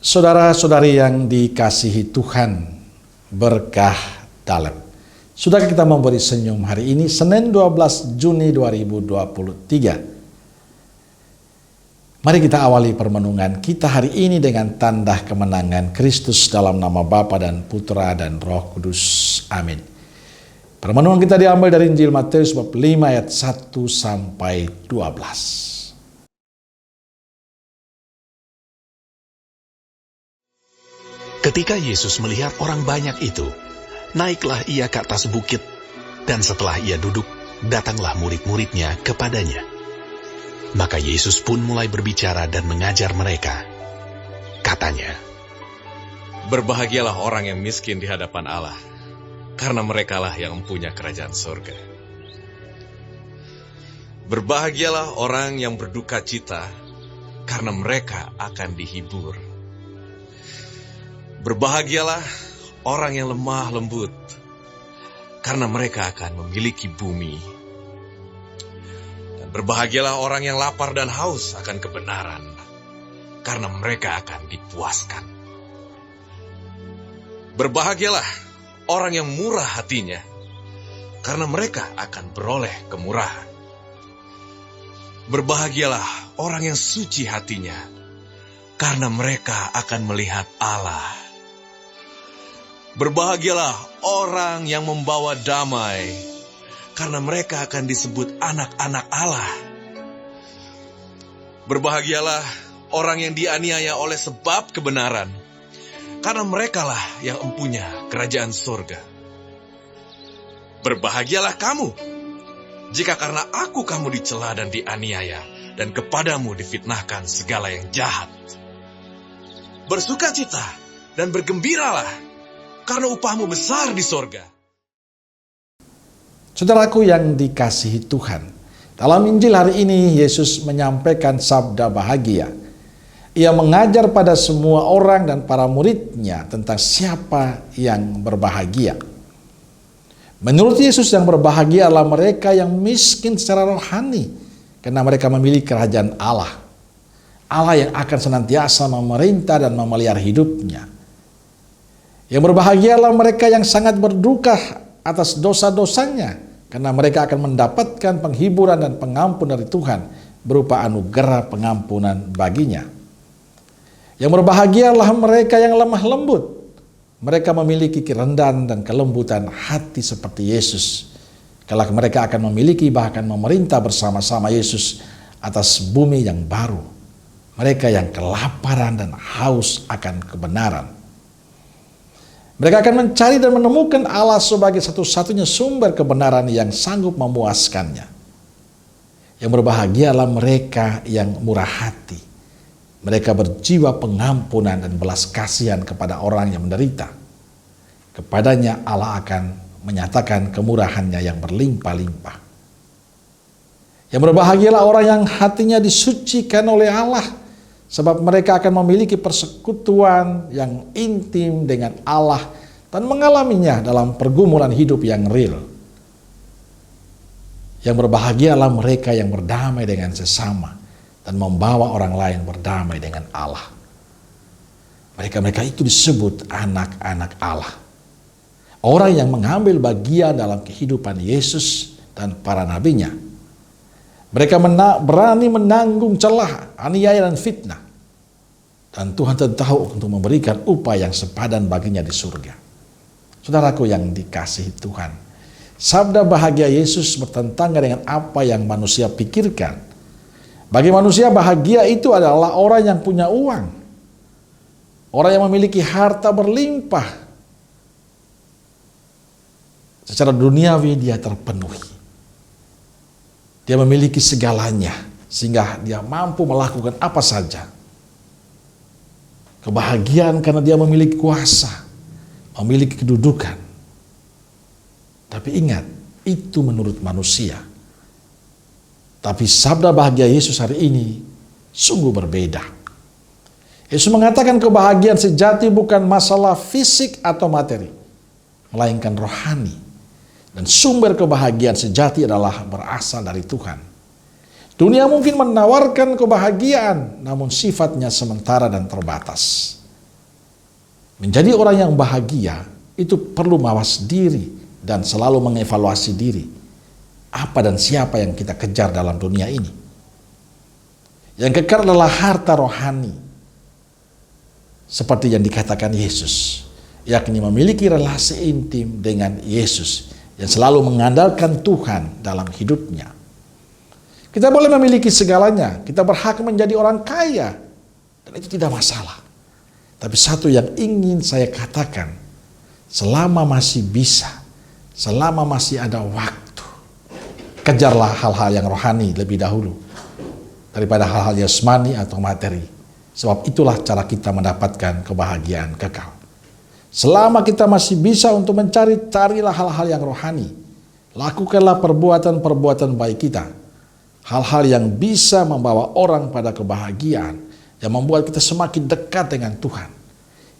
Saudara-saudari yang dikasihi Tuhan, berkah dalam. Sudahkah kita memberi senyum hari ini, Senin 12 Juni 2023. Mari kita awali permenungan kita hari ini dengan tanda kemenangan Kristus dalam nama Bapa dan Putra dan Roh Kudus. Amin. Permenungan kita diambil dari Injil Matius bab 5 ayat 1 sampai 12. Ketika Yesus melihat orang banyak itu, naiklah ia ke atas bukit, dan setelah ia duduk, datanglah murid-muridnya kepadanya. Maka Yesus pun mulai berbicara dan mengajar mereka. Katanya, "Berbahagialah orang yang miskin di hadapan Allah, karena merekalah yang mempunyai kerajaan surga. Berbahagialah orang yang berduka cita, karena mereka akan dihibur. Berbahagialah orang yang lemah lembut, karena mereka akan memiliki bumi. Dan berbahagialah orang yang lapar dan haus akan kebenaran, karena mereka akan dipuaskan. Berbahagialah orang yang murah hatinya, karena mereka akan beroleh kemurahan. Berbahagialah orang yang suci hatinya, karena mereka akan melihat Allah. Berbahagialah orang yang membawa damai, karena mereka akan disebut anak-anak Allah. Berbahagialah orang yang dianiaya oleh sebab kebenaran, karena merekalah yang mempunyai kerajaan surga. Berbahagialah kamu, jika karena aku kamu dicela dan dianiaya, dan kepadamu difitnahkan segala yang jahat. Bersukacita dan bergembiralah, karena upahmu besar di sorga." Saudaraku yang dikasihi Tuhan, dalam Injil hari ini Yesus menyampaikan sabda bahagia. Ia mengajar pada semua orang dan para muridnya tentang siapa yang berbahagia. Menurut Yesus, yang berbahagia adalah mereka yang miskin secara rohani, karena mereka memiliki kerajaan Allah. Allah yang akan senantiasa memerintah dan memelihara hidupnya. Yang berbahagia adalah mereka yang sangat berduka atas dosa-dosanya, karena mereka akan mendapatkan penghiburan dan pengampun dari Tuhan berupa anugerah pengampunan baginya. Yang berbahagia adalah mereka yang lemah lembut. Mereka memiliki kerendahan dan kelembutan hati seperti Yesus. Kelak mereka akan memiliki bahkan memerintah bersama-sama Yesus atas bumi yang baru. Mereka yang kelaparan dan haus akan kebenaran. Mereka akan mencari dan menemukan Allah sebagai satu-satunya sumber kebenaran yang sanggup memuaskannya. Yang berbahagia adalah mereka yang murah hati. Mereka berjiwa pengampunan dan belas kasihan kepada orang yang menderita. Kepadanya Allah akan menyatakan kemurahannya yang berlimpah-limpah. Yang berbahagialah orang yang hatinya disucikan oleh Allah, sebab mereka akan memiliki persekutuan yang intim dengan Allah dan mengalaminya dalam pergumulan hidup yang real. Yang berbahagialah mereka yang berdamai dengan sesama dan membawa orang lain berdamai dengan Allah. Mereka-mereka itu disebut anak-anak Allah. Orang yang mengambil bagian dalam kehidupan Yesus dan para nabinya. Mereka berani menanggung celah, aniaya dan fitnah. Dan Tuhan tentu tahu untuk memberikan upah yang sepadan baginya di surga. Saudaraku yang dikasihi Tuhan, sabda bahagia Yesus bertentangan dengan apa yang manusia pikirkan. Bagi manusia, bahagia itu adalah orang yang punya uang. Orang yang memiliki harta berlimpah. Secara duniawi dia terpenuhi. Dia memiliki segalanya, sehingga dia mampu melakukan apa saja. Kebahagiaan karena dia memiliki kuasa, memiliki kedudukan. Tapi ingat, itu menurut manusia. Tapi sabda bahagia Yesus hari ini sungguh berbeda. Yesus mengatakan kebahagiaan sejati bukan masalah fisik atau materi, melainkan rohani. Dan sumber kebahagiaan sejati adalah berasal dari Tuhan. Dunia mungkin menawarkan kebahagiaan, namun sifatnya sementara dan terbatas. Menjadi orang yang bahagia itu perlu mawas diri dan selalu mengevaluasi diri. Apa dan siapa yang kita kejar dalam dunia ini? Yang kekal adalah harta rohani. Seperti yang dikatakan Yesus, yakni memiliki relasi intim dengan Yesus yang selalu mengandalkan Tuhan dalam hidupnya. Kita boleh memiliki segalanya, kita berhak menjadi orang kaya, dan itu tidak masalah. Tapi satu yang ingin saya katakan, selama masih bisa, selama masih ada waktu, kejarlah hal-hal yang rohani lebih dahulu daripada hal-hal jasmani atau materi. Sebab itulah cara kita mendapatkan kebahagiaan kekal. Selama kita masih bisa untuk carilah hal-hal yang rohani. Lakukanlah perbuatan-perbuatan baik kita. Hal-hal yang bisa membawa orang pada kebahagiaan, yang membuat kita semakin dekat dengan Tuhan.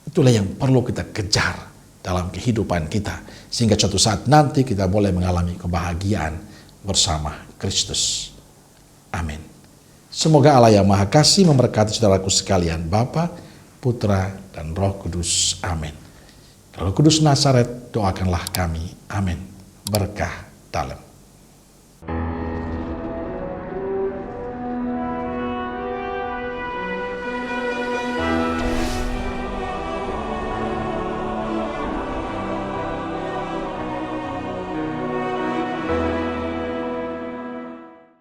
Itulah yang perlu kita kejar dalam kehidupan kita. Sehingga suatu saat nanti kita boleh mengalami kebahagiaan bersama Kristus. Amin. Semoga Allah yang Maha Kasih memberkati saudaraku sekalian, Bapa, Putra, dan Roh Kudus. Amin. Roh Kudus Nazaret, doakanlah kami. Amin. Berkah dalam.